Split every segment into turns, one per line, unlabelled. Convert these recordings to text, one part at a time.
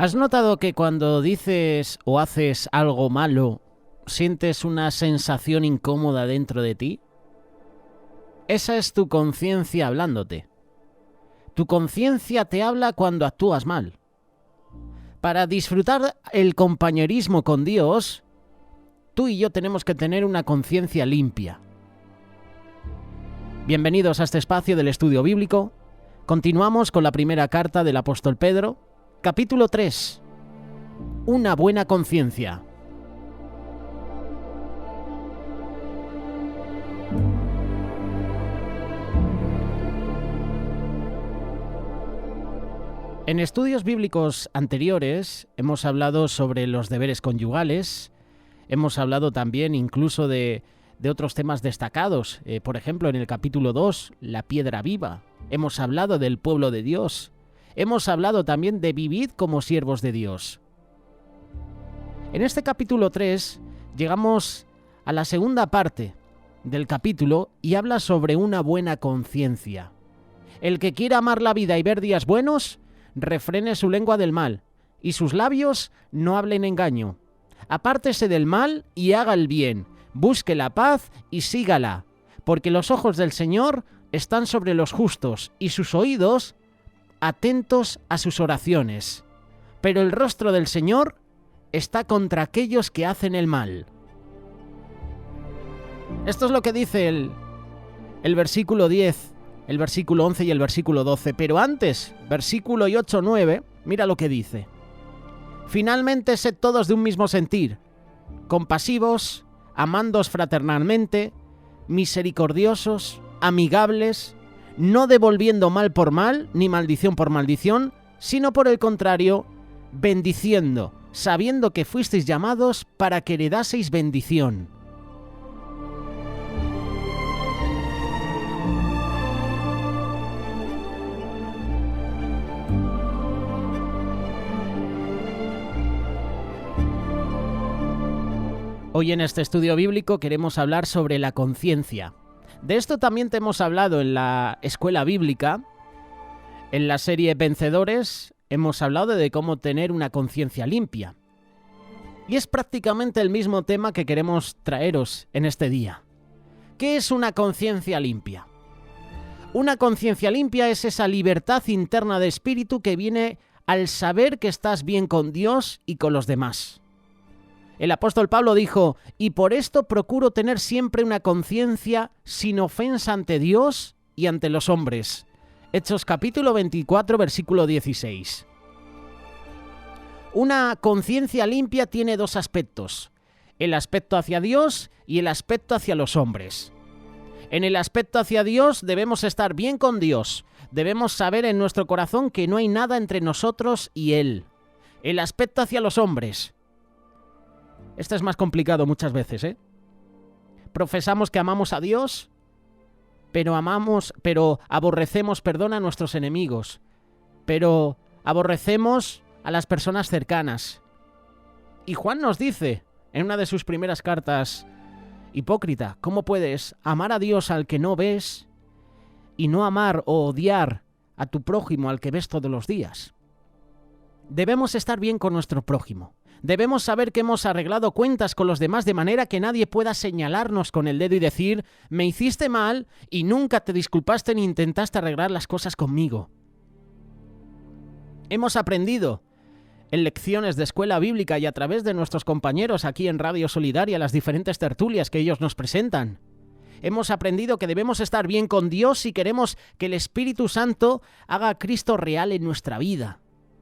¿Has notado que cuando dices o haces algo malo, sientes una sensación incómoda dentro de ti? Esa es tu conciencia hablándote. Tu conciencia te habla cuando actúas mal. Para disfrutar el compañerismo con Dios, tú y yo tenemos que tener una conciencia limpia. Bienvenidos a este espacio del estudio bíblico. Continuamos con la primera carta del apóstol Pedro, capítulo 3. Una buena conciencia. En estudios bíblicos anteriores hemos hablado sobre los deberes conyugales, hemos hablado también incluso de otros temas destacados, por ejemplo en el capítulo 2, la piedra viva, hemos hablado del pueblo de Dios, hemos hablado también de vivid como siervos de Dios. En este capítulo 3 llegamos a la segunda parte del capítulo y habla sobre una buena conciencia. El que quiera amar la vida y ver días buenos, refrene su lengua del mal, y sus labios no hablen engaño. Apártese del mal y haga el bien, busque la paz y sígala, porque los ojos del Señor están sobre los justos, y sus oídos atentos a sus oraciones. Pero el rostro del Señor está contra aquellos que hacen el mal. Esto es lo que dice el versículo 10, el versículo 11 y el versículo 12. Pero antes, versículo 8-9, mira lo que dice. Finalmente, sed todos de un mismo sentir, compasivos, amándoos fraternalmente, misericordiosos, amigables, no devolviendo mal por mal, ni maldición por maldición, sino por el contrario, bendiciendo, sabiendo que fuisteis llamados para que heredaseis bendición. Hoy en este estudio bíblico queremos hablar sobre la conciencia. De esto también te hemos hablado en la escuela bíblica. En la serie Vencedores hemos hablado de cómo tener una conciencia limpia. Y es prácticamente el mismo tema que queremos traeros en este día. ¿Qué es una conciencia limpia? Una conciencia limpia es esa libertad interna de espíritu que viene al saber que estás bien con Dios y con los demás. El apóstol Pablo dijo, y por esto procuro tener siempre una conciencia sin ofensa ante Dios y ante los hombres. Hechos capítulo 24, versículo 16. Una conciencia limpia tiene dos aspectos, el aspecto hacia Dios y el aspecto hacia los hombres. En el aspecto hacia Dios debemos estar bien con Dios, debemos saber en nuestro corazón que no hay nada entre nosotros y Él. El aspecto hacia los hombres. Esto es más complicado muchas veces, ¿eh? Profesamos que amamos a Dios, pero aborrecemos, a nuestros enemigos, pero aborrecemos a las personas cercanas. Y Juan nos dice, en una de sus primeras cartas, hipócrita, ¿cómo puedes amar a Dios al que no ves y no amar o odiar a tu prójimo al que ves todos los días? Debemos estar bien con nuestro prójimo. Debemos saber que hemos arreglado cuentas con los demás de manera que nadie pueda señalarnos con el dedo y decir, me hiciste mal y nunca te disculpaste ni intentaste arreglar las cosas conmigo. Hemos aprendido en lecciones de escuela bíblica y a través de nuestros compañeros aquí en Radio Solidaria, las diferentes tertulias que ellos nos presentan. Hemos aprendido que debemos estar bien con Dios si queremos que el Espíritu Santo haga a Cristo real en nuestra vida.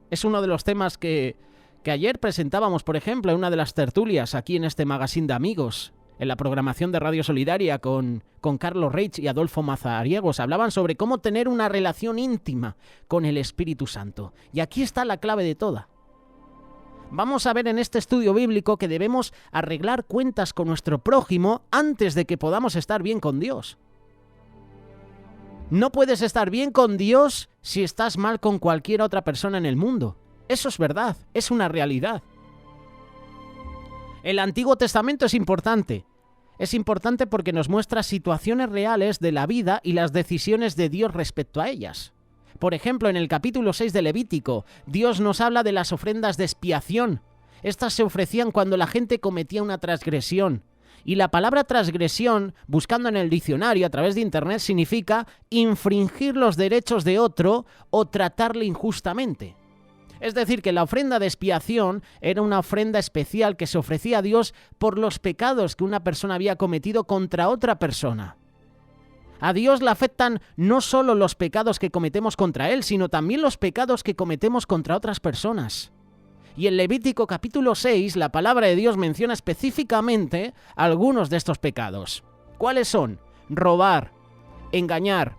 Es uno de los temas que ayer presentábamos, por ejemplo, en una de las tertulias aquí en este magazine de amigos, en la programación de Radio Solidaria con Carlos Reich y Adolfo Mazariegos. Hablaban sobre cómo tener una relación íntima con el Espíritu Santo. Y aquí está la clave de toda. Vamos a ver en este estudio bíblico que debemos arreglar cuentas con nuestro prójimo antes de que podamos estar bien con Dios. No puedes estar bien con Dios si estás mal con cualquier otra persona en el mundo. Eso es verdad, es una realidad. El Antiguo Testamento es importante. Es importante porque nos muestra situaciones reales de la vida y las decisiones de Dios respecto a ellas. Por ejemplo, en el capítulo 6 de Levítico, Dios nos habla de las ofrendas de expiación. Estas se ofrecían cuando la gente cometía una transgresión. Y la palabra transgresión, buscando en el diccionario a través de internet, significa infringir los derechos de otro o tratarle injustamente. Es decir, que la ofrenda de expiación era una ofrenda especial que se ofrecía a Dios por los pecados que una persona había cometido contra otra persona. A Dios le afectan no solo los pecados que cometemos contra Él, sino también los pecados que cometemos contra otras personas. Y en Levítico capítulo 6, la palabra de Dios menciona específicamente algunos de estos pecados. ¿Cuáles son? Robar, engañar,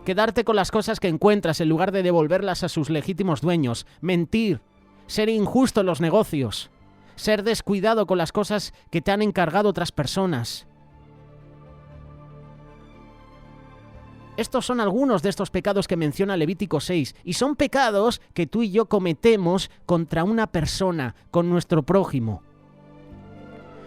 quedarte con las cosas que encuentras en lugar de devolverlas a sus legítimos dueños, mentir, ser injusto en los negocios, ser descuidado con las cosas que te han encargado otras personas. Estos son algunos de estos pecados que menciona Levítico 6, y son pecados que tú y yo cometemos contra una persona, con nuestro prójimo.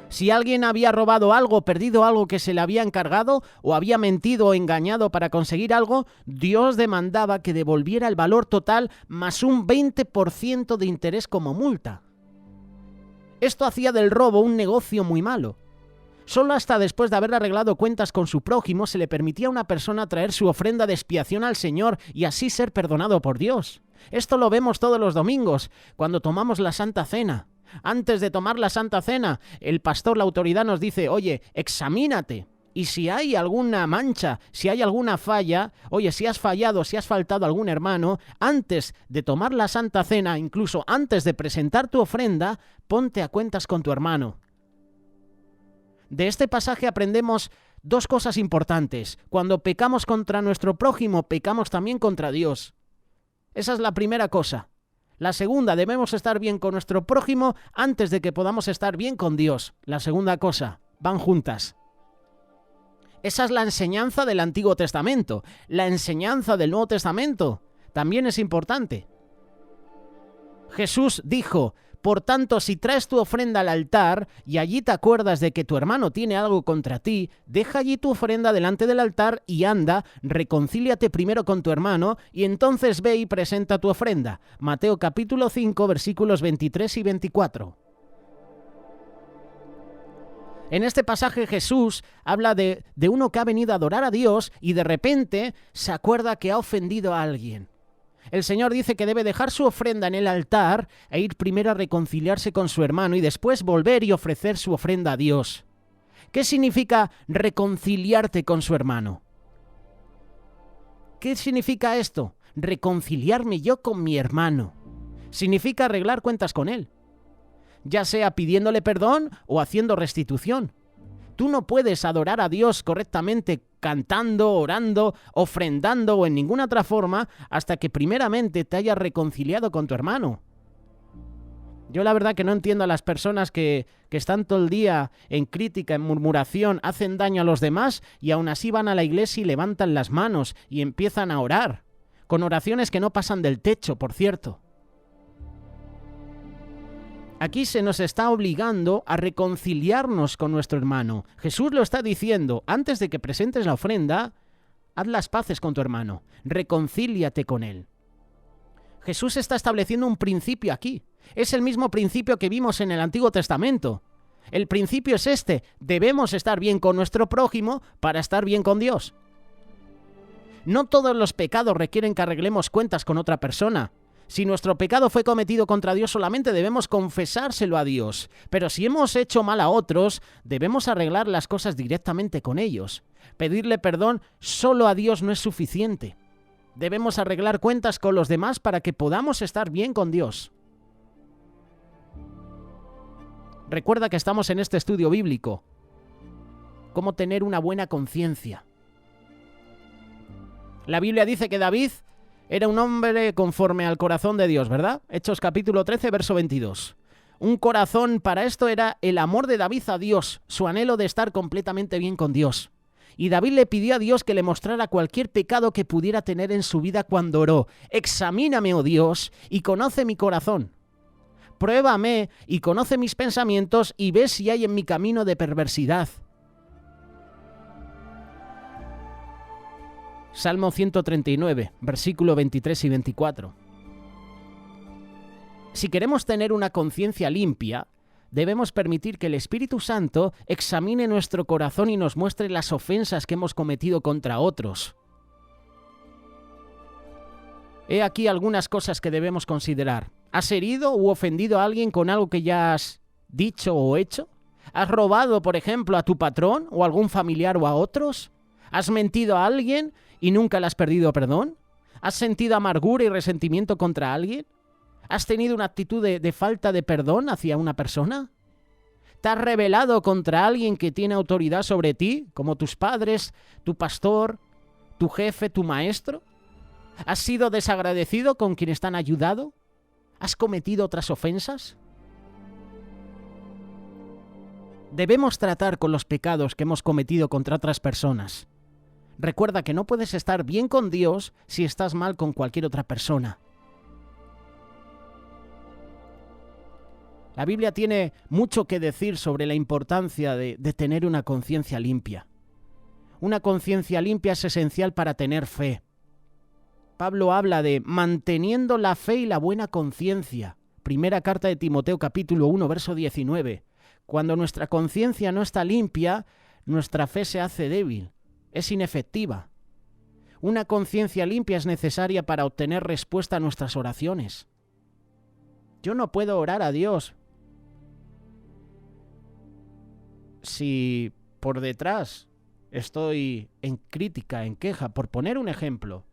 Si alguien había robado algo, perdido algo que se le había encargado, o había mentido o engañado para conseguir algo, Dios demandaba que devolviera el valor total más un 20% de interés como multa. Esto hacía del robo un negocio muy malo. Solo hasta después de haber arreglado cuentas con su prójimo se le permitía a una persona traer su ofrenda de expiación al Señor y así ser perdonado por Dios. Esto lo vemos todos los domingos, cuando tomamos la Santa Cena. Antes de tomar la Santa Cena, el pastor, la autoridad nos dice, oye, examínate. Y si hay alguna mancha, si hay alguna falla, oye, si has fallado, si has faltado a algún hermano, antes de tomar la Santa Cena, incluso antes de presentar tu ofrenda, ponte a cuentas con tu hermano. De este pasaje aprendemos dos cosas importantes. Cuando pecamos contra nuestro prójimo, pecamos también contra Dios. Esa es la primera cosa. La segunda, debemos estar bien con nuestro prójimo antes de que podamos estar bien con Dios. La segunda cosa, van juntas. Esa es la enseñanza del Antiguo Testamento. La enseñanza del Nuevo Testamento también es importante. Jesús dijo, por tanto, si traes tu ofrenda al altar y allí te acuerdas de que tu hermano tiene algo contra ti, deja allí tu ofrenda delante del altar y anda, reconcíliate primero con tu hermano y entonces ve y presenta tu ofrenda. Mateo capítulo 5, versículos 23 y 24. En este pasaje Jesús habla de uno que ha venido a adorar a Dios y de repente se acuerda que ha ofendido a alguien. El Señor dice que debe dejar su ofrenda en el altar e ir primero a reconciliarse con su hermano y después volver y ofrecer su ofrenda a Dios. ¿Qué significa reconciliarte con su hermano? ¿Qué significa esto? Reconciliarme yo con mi hermano. Significa arreglar cuentas con él, ya sea pidiéndole perdón o haciendo restitución. Tú no puedes adorar a Dios correctamente cantando, orando, ofrendando o en ninguna otra forma hasta que primeramente te hayas reconciliado con tu hermano. Yo la verdad que no entiendo a las personas que están todo el día en crítica, en murmuración, hacen daño a los demás y aún así van a la iglesia y levantan las manos y empiezan a orar, con oraciones que no pasan del techo, por cierto. Aquí se nos está obligando a reconciliarnos con nuestro hermano. Jesús lo está diciendo, antes de que presentes la ofrenda, haz las paces con tu hermano, reconcíliate con él. Jesús está estableciendo un principio aquí. Es el mismo principio que vimos en el Antiguo Testamento. El principio es este, debemos estar bien con nuestro prójimo para estar bien con Dios. No todos los pecados requieren que arreglemos cuentas con otra persona. Si nuestro pecado fue cometido contra Dios, solamente debemos confesárselo a Dios. Pero si hemos hecho mal a otros, debemos arreglar las cosas directamente con ellos. Pedirle perdón solo a Dios no es suficiente. Debemos arreglar cuentas con los demás para que podamos estar bien con Dios. Recuerda que estamos en este estudio bíblico. Cómo tener una buena conciencia. La Biblia dice que David era un hombre conforme al corazón de Dios, ¿verdad? Hechos capítulo 13, verso 22. Un corazón, para esto era el amor de David a Dios, su anhelo de estar completamente bien con Dios. Y David le pidió a Dios que le mostrara cualquier pecado que pudiera tener en su vida cuando oró. Examíname, oh Dios, y conoce mi corazón. Pruébame y conoce mis pensamientos y ve si hay en mi camino de perversidad. Salmo 139, versículo 23 y 24. Si queremos tener una conciencia limpia, debemos permitir que el Espíritu Santo examine nuestro corazón y nos muestre las ofensas que hemos cometido contra otros. He aquí algunas cosas que debemos considerar. ¿Has herido u ofendido a alguien con algo que ya has dicho o hecho? ¿Has robado, por ejemplo, a tu patrón o a algún familiar o a otros? ¿Has mentido a alguien y nunca le has pedido perdón? ¿Has sentido amargura y resentimiento contra alguien? ¿Has tenido una actitud de falta de perdón hacia una persona? ¿Te has rebelado contra alguien que tiene autoridad sobre ti, como tus padres, tu pastor, tu jefe, tu maestro? ¿Has sido desagradecido con quienes te han ayudado? ¿Has cometido otras ofensas? Debemos tratar con los pecados que hemos cometido contra otras personas. Recuerda que no puedes estar bien con Dios si estás mal con cualquier otra persona. La Biblia tiene mucho que decir sobre la importancia de tener una conciencia limpia. Una conciencia limpia es esencial para tener fe. Pablo habla de manteniendo la fe y la buena conciencia. Primera carta de Timoteo, capítulo 1, verso 19. Cuando nuestra conciencia no está limpia, nuestra fe se hace débil, es inefectiva. Una conciencia limpia es necesaria para obtener respuesta a nuestras oraciones. Yo no puedo orar a Dios si por detrás estoy en crítica, en queja, por poner un ejemplo,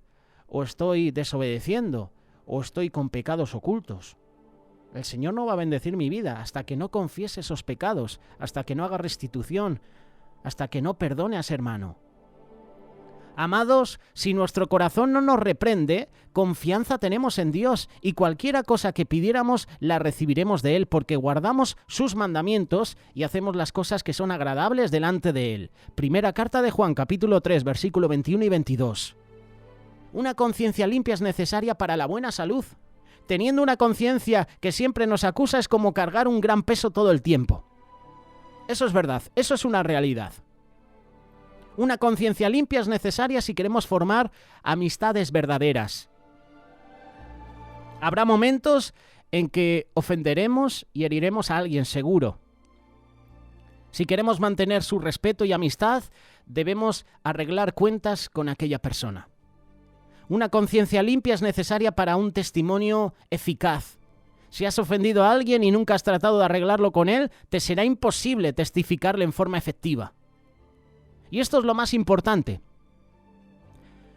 o estoy desobedeciendo, o estoy con pecados ocultos. El Señor no va a bendecir mi vida hasta que no confiese esos pecados, hasta que no haga restitución, hasta que no perdone a ese hermano. Amados, si nuestro corazón no nos reprende, confianza tenemos en Dios y cualquiera cosa que pidiéramos la recibiremos de Él porque guardamos sus mandamientos y hacemos las cosas que son agradables delante de Él. Primera carta de Juan, capítulo 3, versículo 21 y 22. Una conciencia limpia es necesaria para la buena salud. Teniendo una conciencia que siempre nos acusa es como cargar un gran peso todo el tiempo. Eso es verdad, eso es una realidad. Una conciencia limpia es necesaria si queremos formar amistades verdaderas. Habrá momentos en que ofenderemos y heriremos a alguien seguro. Si queremos mantener su respeto y amistad, debemos arreglar cuentas con aquella persona. Una conciencia limpia es necesaria para un testimonio eficaz. Si has ofendido a alguien y nunca has tratado de arreglarlo con él, te será imposible testificarle en forma efectiva. Y esto es lo más importante.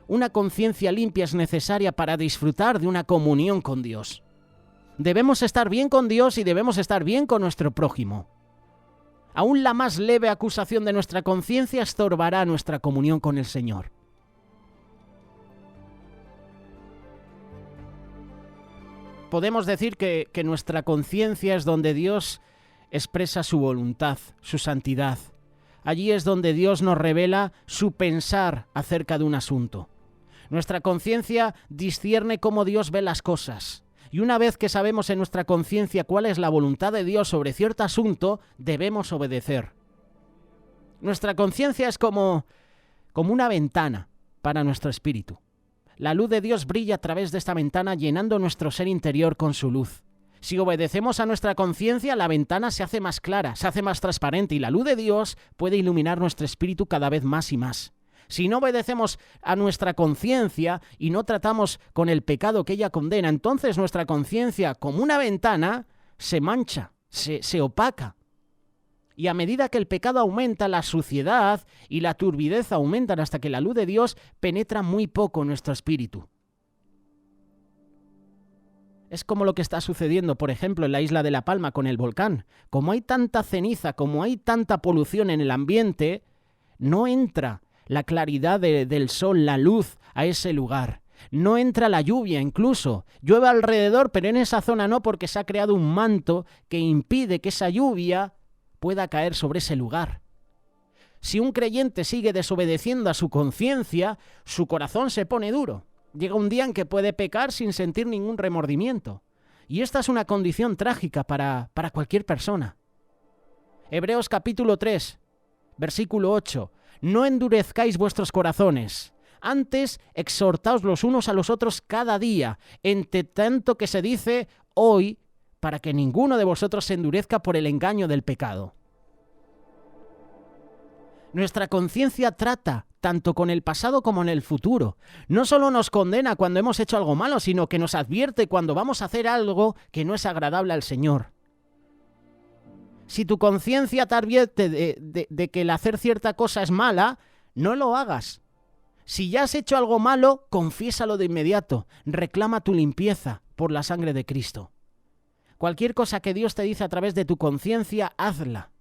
Una conciencia limpia es necesaria para disfrutar de una comunión con Dios. Debemos estar bien con Dios y debemos estar bien con nuestro prójimo. Aún la más leve acusación de nuestra conciencia estorbará nuestra comunión con el Señor. Podemos decir que nuestra conciencia es donde Dios expresa su voluntad, su santidad. Allí es donde Dios nos revela su pensar acerca de un asunto. Nuestra conciencia discierne cómo Dios ve las cosas. Y una vez que sabemos en nuestra conciencia cuál es la voluntad de Dios sobre cierto asunto, debemos obedecer. Nuestra conciencia es como una ventana para nuestro espíritu. La luz de Dios brilla a través de esta ventana llenando nuestro ser interior con su luz. Si obedecemos a nuestra conciencia, la ventana se hace más clara, se hace más transparente y la luz de Dios puede iluminar nuestro espíritu cada vez más y más. Si no obedecemos a nuestra conciencia y no tratamos con el pecado que ella condena, entonces nuestra conciencia, como una ventana, se mancha, se opaca. Y a medida que el pecado aumenta, la suciedad y la turbidez aumentan hasta que la luz de Dios penetra muy poco en nuestro espíritu. Es como lo que está sucediendo, por ejemplo, en la isla de La Palma con el volcán. Como hay tanta ceniza, como hay tanta polución en el ambiente, no entra la claridad del sol, la luz a ese lugar. No entra la lluvia incluso. Llueve alrededor, pero en esa zona no, porque se ha creado un manto que impide que esa lluvia pueda caer sobre ese lugar. Si un creyente sigue desobedeciendo a su conciencia, su corazón se pone duro. Llega un día en que puede pecar sin sentir ningún remordimiento. Y esta es una condición trágica para cualquier persona. Hebreos capítulo 3, versículo 8. No endurezcáis vuestros corazones. Antes, exhortaos los unos a los otros cada día, entre tanto que se dice hoy, para que ninguno de vosotros se endurezca por el engaño del pecado. Nuestra conciencia trata tanto con el pasado como en el futuro. No solo nos condena cuando hemos hecho algo malo, sino que nos advierte cuando vamos a hacer algo que no es agradable al Señor. Si tu conciencia te advierte de que el hacer cierta cosa es mala, no lo hagas. Si ya has hecho algo malo, confiésalo de inmediato. Reclama tu limpieza por la sangre de Cristo. Cualquier cosa que Dios te dice a través de tu conciencia, hazla.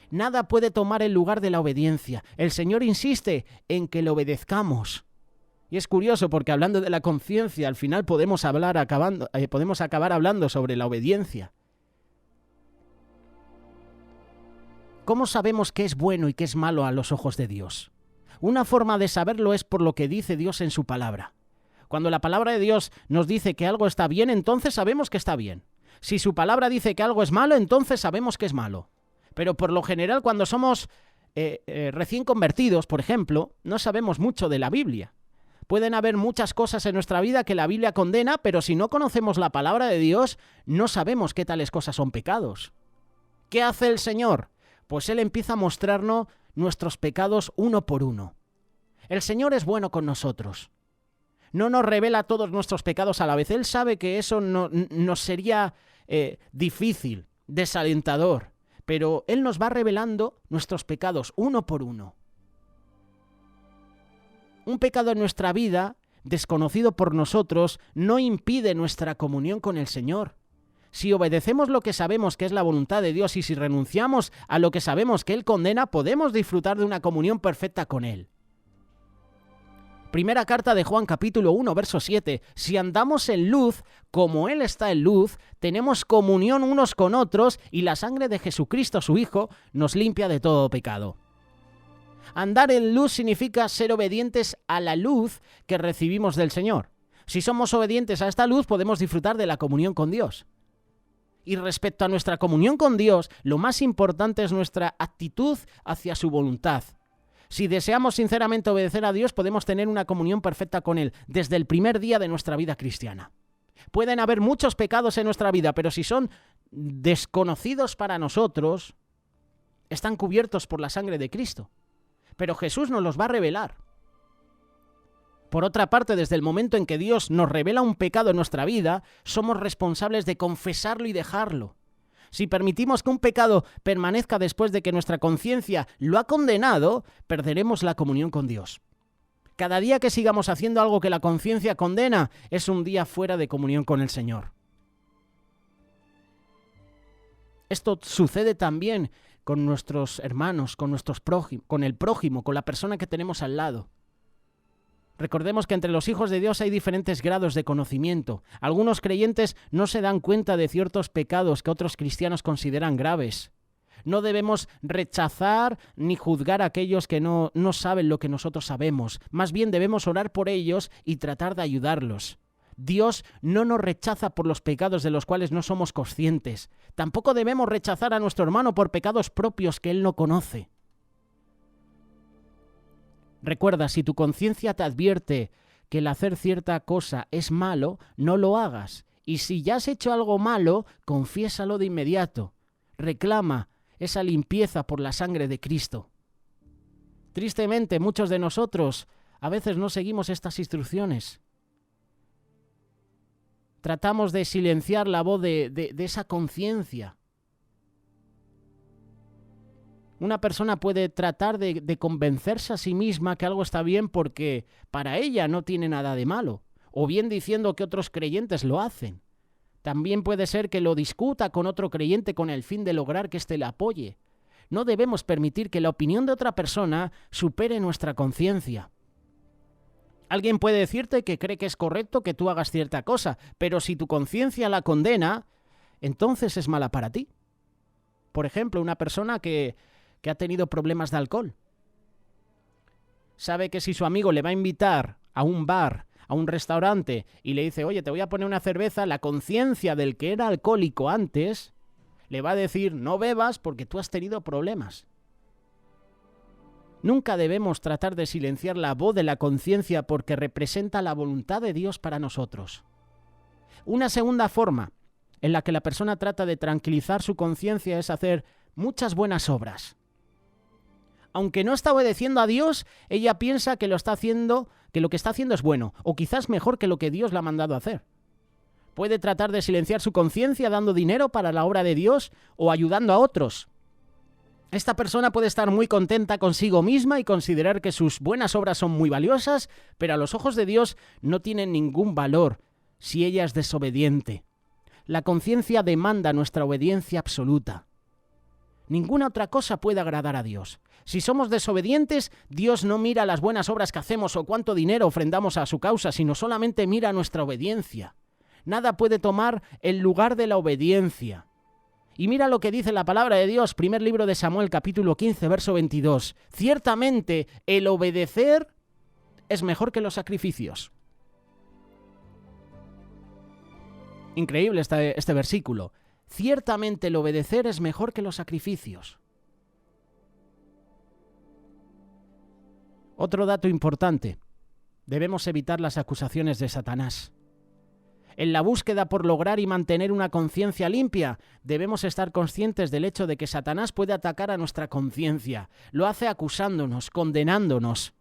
Nada puede tomar el lugar de la obediencia. El Señor insiste en que le obedezcamos. Y es curioso porque hablando de la conciencia, al final podemos acabar hablando sobre la obediencia. ¿Cómo sabemos qué es bueno y qué es malo a los ojos de Dios? Una forma de saberlo es por lo que dice Dios en su palabra. Cuando la palabra de Dios nos dice que algo está bien, entonces sabemos que está bien. Si su palabra dice que algo es malo, entonces sabemos que es malo. Pero por lo general, cuando somos recién convertidos, por ejemplo, no sabemos mucho de la Biblia. Pueden haber muchas cosas en nuestra vida que la Biblia condena, pero si no conocemos la palabra de Dios, no sabemos qué tales cosas son pecados. ¿Qué hace el Señor? Pues Él empieza a mostrarnos nuestros pecados uno por uno. El Señor es bueno con nosotros. No nos revela todos nuestros pecados a la vez. Él sabe que eso nos sería difícil, desalentador. Pero Él nos va revelando nuestros pecados uno por uno. Un pecado en nuestra vida, desconocido por nosotros, no impide nuestra comunión con el Señor. Si obedecemos lo que sabemos que es la voluntad de Dios y si renunciamos a lo que sabemos que Él condena, podemos disfrutar de una comunión perfecta con Él. Primera carta de Juan, capítulo 1, verso 7. Si andamos en luz, como Él está en luz, tenemos comunión unos con otros y la sangre de Jesucristo, su Hijo, nos limpia de todo pecado. Andar en luz significa ser obedientes a la luz que recibimos del Señor. Si somos obedientes a esta luz, podemos disfrutar de la comunión con Dios. Y respecto a nuestra comunión con Dios, lo más importante es nuestra actitud hacia su voluntad. Si deseamos sinceramente obedecer a Dios, podemos tener una comunión perfecta con Él desde el primer día de nuestra vida cristiana. Pueden haber muchos pecados en nuestra vida, pero si son desconocidos para nosotros, están cubiertos por la sangre de Cristo. Pero Jesús nos los va a revelar. Por otra parte, desde el momento en que Dios nos revela un pecado en nuestra vida, somos responsables de confesarlo y dejarlo. Si permitimos que un pecado permanezca después de que nuestra conciencia lo ha condenado, perderemos la comunión con Dios. Cada día que sigamos haciendo algo que la conciencia condena es un día fuera de comunión con el Señor. Esto sucede también con nuestros hermanos, con el prójimo, con la persona que tenemos al lado. Recordemos que entre los hijos de Dios hay diferentes grados de conocimiento. Algunos creyentes no se dan cuenta de ciertos pecados que otros cristianos consideran graves. No debemos rechazar ni juzgar a aquellos que no saben lo que nosotros sabemos. Más bien debemos orar por ellos y tratar de ayudarlos. Dios no nos rechaza por los pecados de los cuales no somos conscientes. Tampoco debemos rechazar a nuestro hermano por pecados propios que él no conoce. Recuerda, si tu conciencia te advierte que el hacer cierta cosa es malo, no lo hagas. Y si ya has hecho algo malo, confiésalo de inmediato. Reclama esa limpieza por la sangre de Cristo. Tristemente, muchos de nosotros a veces no seguimos estas instrucciones. Tratamos de silenciar la voz de esa conciencia. Una persona puede tratar de convencerse a sí misma que algo está bien porque para ella no tiene nada de malo, o bien diciendo que otros creyentes lo hacen. También puede ser que lo discuta con otro creyente con el fin de lograr que éste le apoye. No debemos permitir que la opinión de otra persona supere nuestra conciencia. Alguien puede decirte que cree que es correcto que tú hagas cierta cosa, pero si tu conciencia la condena, entonces es mala para ti. Por ejemplo, una persona que ha tenido problemas de alcohol. Sabe que si su amigo le va a invitar a un bar, a un restaurante, y le dice, oye, te voy a poner una cerveza, la conciencia del que era alcohólico antes le va a decir, no bebas porque tú has tenido problemas. Nunca debemos tratar de silenciar la voz de la conciencia porque representa la voluntad de Dios para nosotros. Una segunda forma en la que la persona trata de tranquilizar su conciencia es hacer muchas buenas obras. Aunque no está obedeciendo a Dios, ella piensa que lo que está haciendo es bueno, o quizás mejor que lo que Dios le ha mandado a hacer. Puede tratar de silenciar su conciencia dando dinero para la obra de Dios o ayudando a otros. Esta persona puede estar muy contenta consigo misma y considerar que sus buenas obras son muy valiosas, pero a los ojos de Dios no tienen ningún valor si ella es desobediente. La conciencia demanda nuestra obediencia absoluta. Ninguna otra cosa puede agradar a Dios. Si somos desobedientes, Dios no mira las buenas obras que hacemos o cuánto dinero ofrendamos a su causa, sino solamente mira nuestra obediencia. Nada puede tomar el lugar de la obediencia. Y mira lo que dice la palabra de Dios, primer libro de Samuel, capítulo 15, verso 22. Ciertamente, el obedecer es mejor que los sacrificios. Increíble este versículo. Ciertamente, el obedecer es mejor que los sacrificios. Otro dato importante. Debemos evitar las acusaciones de Satanás. En la búsqueda por lograr y mantener una conciencia limpia, debemos estar conscientes del hecho de que Satanás puede atacar a nuestra conciencia. Lo hace acusándonos, condenándonos.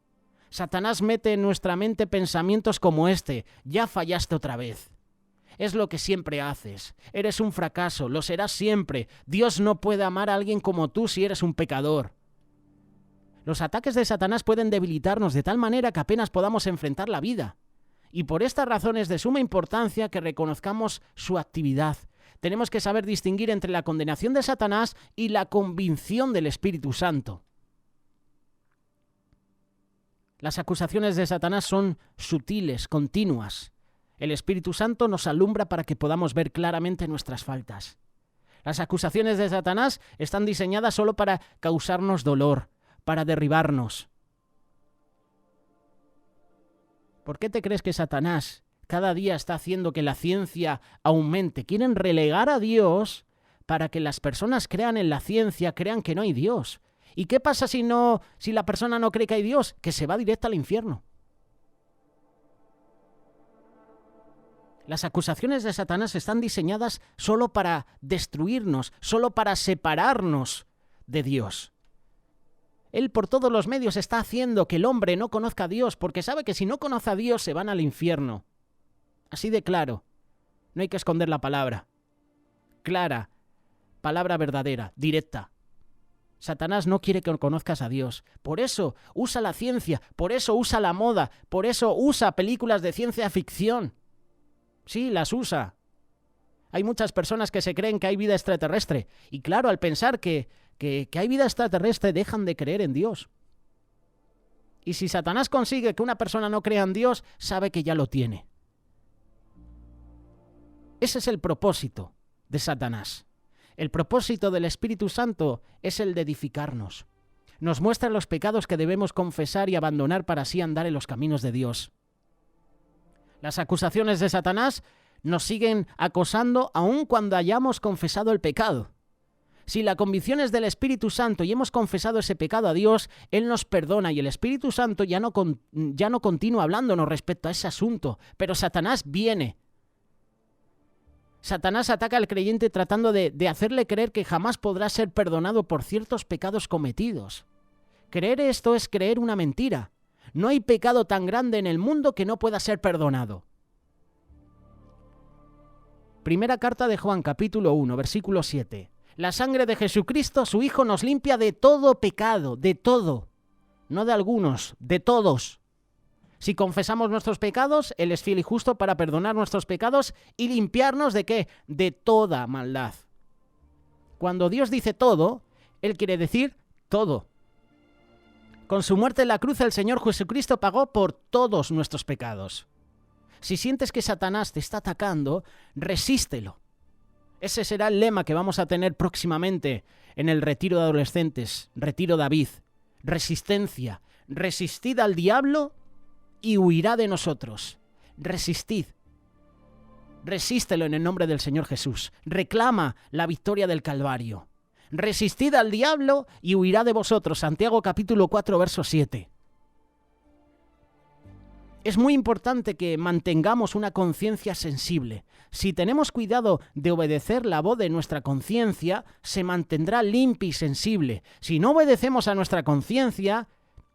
Satanás mete en nuestra mente pensamientos como este: ya fallaste otra vez. Es lo que siempre haces. Eres un fracaso, lo serás siempre. Dios no puede amar a alguien como tú si eres un pecador. Los ataques de Satanás pueden debilitarnos de tal manera que apenas podamos enfrentar la vida. Y por esta razón es de suma importancia que reconozcamos su actividad. Tenemos que saber distinguir entre la condenación de Satanás y la convicción del Espíritu Santo. Las acusaciones de Satanás son sutiles, continuas. El Espíritu Santo nos alumbra para que podamos ver claramente nuestras faltas. Las acusaciones de Satanás están diseñadas solo para causarnos dolor, para derribarnos. ¿Por qué te crees que Satanás cada día está haciendo que la ciencia aumente? Quieren relegar a Dios para que las personas crean en la ciencia, crean que no hay Dios. ¿Y qué pasa si la persona no cree que hay Dios? Que se va directo al infierno. Las acusaciones de Satanás están diseñadas solo para destruirnos, solo para separarnos de Dios. Él por todos los medios está haciendo que el hombre no conozca a Dios, porque sabe que si no conoce a Dios se van al infierno. Así de claro. No hay que esconder la palabra. Clara, palabra verdadera, directa. Satanás no quiere que conozcas a Dios. Por eso usa la ciencia, por eso usa la moda, por eso usa películas de ciencia ficción. Sí, las usa. Hay muchas personas que se creen que hay vida extraterrestre. Y claro, al pensar que hay vida extraterrestre, dejan de creer en Dios. Y si Satanás consigue que una persona no crea en Dios, sabe que ya lo tiene. Ese es el propósito de Satanás. El propósito del Espíritu Santo es el de edificarnos. Nos muestra los pecados que debemos confesar y abandonar para así andar en los caminos de Dios. Las acusaciones de Satanás nos siguen acosando aun cuando hayamos confesado el pecado. Si la convicción es del Espíritu Santo y hemos confesado ese pecado a Dios, Él nos perdona y el Espíritu Santo ya no continúa hablándonos respecto a ese asunto. Pero Satanás viene. Satanás ataca al creyente tratando de hacerle creer que jamás podrá ser perdonado por ciertos pecados cometidos. Creer esto es creer una mentira. No hay pecado tan grande en el mundo que no pueda ser perdonado. Primera carta de Juan, capítulo 1, versículo 7. La sangre de Jesucristo, su Hijo, nos limpia de todo pecado, de todo. No de algunos, de todos. Si confesamos nuestros pecados, Él es fiel y justo para perdonar nuestros pecados y limpiarnos ¿de qué? De toda maldad. Cuando Dios dice todo, Él quiere decir todo. Con su muerte en la cruz, el Señor Jesucristo pagó por todos nuestros pecados. Si sientes que Satanás te está atacando, resístelo. Ese será el lema que vamos a tener próximamente en el retiro de adolescentes, retiro David. Resistencia. Resistid al diablo y huirá de nosotros. Resistid. Resístelo en el nombre del Señor Jesús. Reclama la victoria del Calvario. Resistid al diablo y huirá de vosotros. Santiago capítulo 4, verso 7. Es muy importante que mantengamos una conciencia sensible. Si tenemos cuidado de obedecer la voz de nuestra conciencia, se mantendrá limpia y sensible. Si no obedecemos a nuestra conciencia,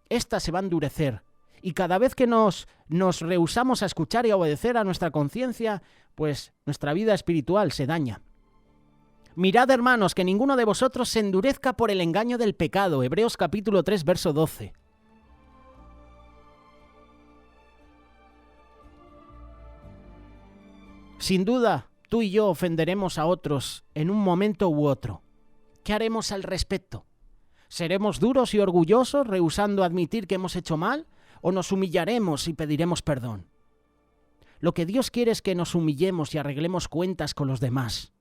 ésta se va a endurecer. Y cada vez que nos rehusamos a escuchar y a obedecer a nuestra conciencia, pues nuestra vida espiritual se daña. Mirad, hermanos, que ninguno de vosotros se endurezca por el engaño del pecado. Hebreos capítulo 3, verso 12. Sin duda, tú y yo ofenderemos a otros en un momento u otro. ¿Qué haremos al respecto? ¿Seremos duros y orgullosos, rehusando admitir que hemos hecho mal? ¿O nos humillaremos y pediremos perdón? Lo que Dios quiere es que nos humillemos y arreglemos cuentas con los demás.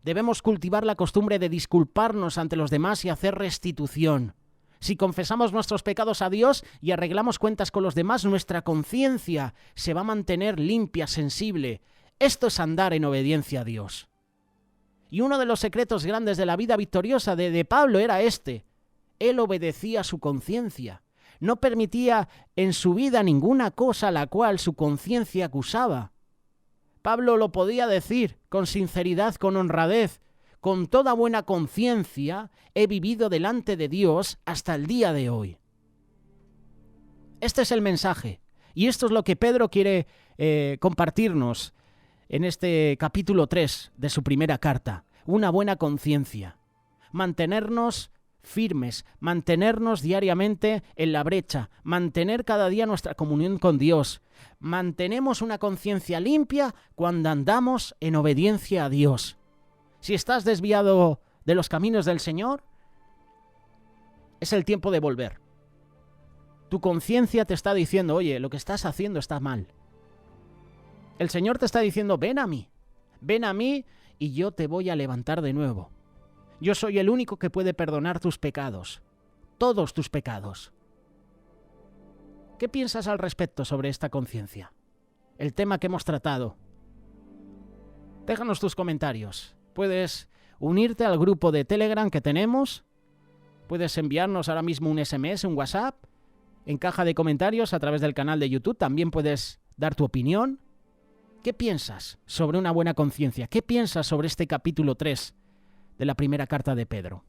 Debemos cultivar la costumbre de disculparnos ante los demás y hacer restitución. Si confesamos nuestros pecados a Dios y arreglamos cuentas con los demás, nuestra conciencia se va a mantener limpia, sensible. Esto es andar en obediencia a Dios. Y uno de los secretos grandes de la vida victoriosa de Pablo era este. Él obedecía a su conciencia. No permitía en su vida ninguna cosa a la cual su conciencia acusaba. Pablo lo podía decir con sinceridad, con honradez. Con toda buena conciencia he vivido delante de Dios hasta el día de hoy. Este es el mensaje. Y esto es lo que Pedro quiere compartirnos en este capítulo 3 de su primera carta. Una buena conciencia. Mantenernos firmes, mantenernos diariamente en la brecha, mantener cada día nuestra comunión con Dios. Mantenemos una conciencia limpia cuando andamos en obediencia a Dios. Si estás desviado de los caminos del Señor, es el tiempo de volver. Tu conciencia te está diciendo, oye, lo que estás haciendo está mal. El Señor te está diciendo, ven a mí y yo te voy a levantar de nuevo. Yo soy el único que puede perdonar tus pecados, todos tus pecados. ¿Qué piensas al respecto sobre esta conciencia? El tema que hemos tratado. Déjanos tus comentarios. Puedes unirte al grupo de Telegram que tenemos. Puedes enviarnos ahora mismo un SMS, un WhatsApp. En caja de comentarios a través del canal de YouTube también puedes dar tu opinión. ¿Qué piensas sobre una buena conciencia? ¿Qué piensas sobre este capítulo 3 de la primera carta de Pedro?